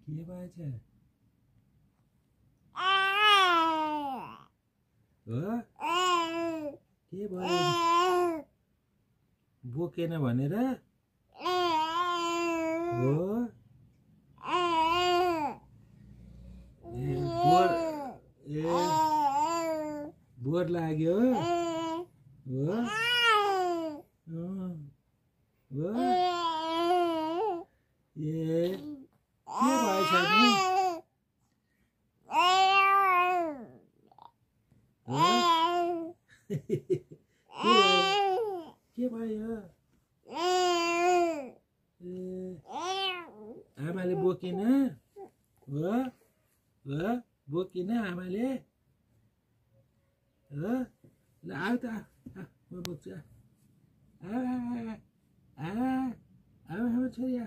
के भएछ हो के भयो बोकेन भनेर हो बोर लाग्यो हो हो के भएछ नि के भयो आमाले बोकिन हो हो बोकिन आमाले हो ल आऊ त म बोक्छु आमा छोरी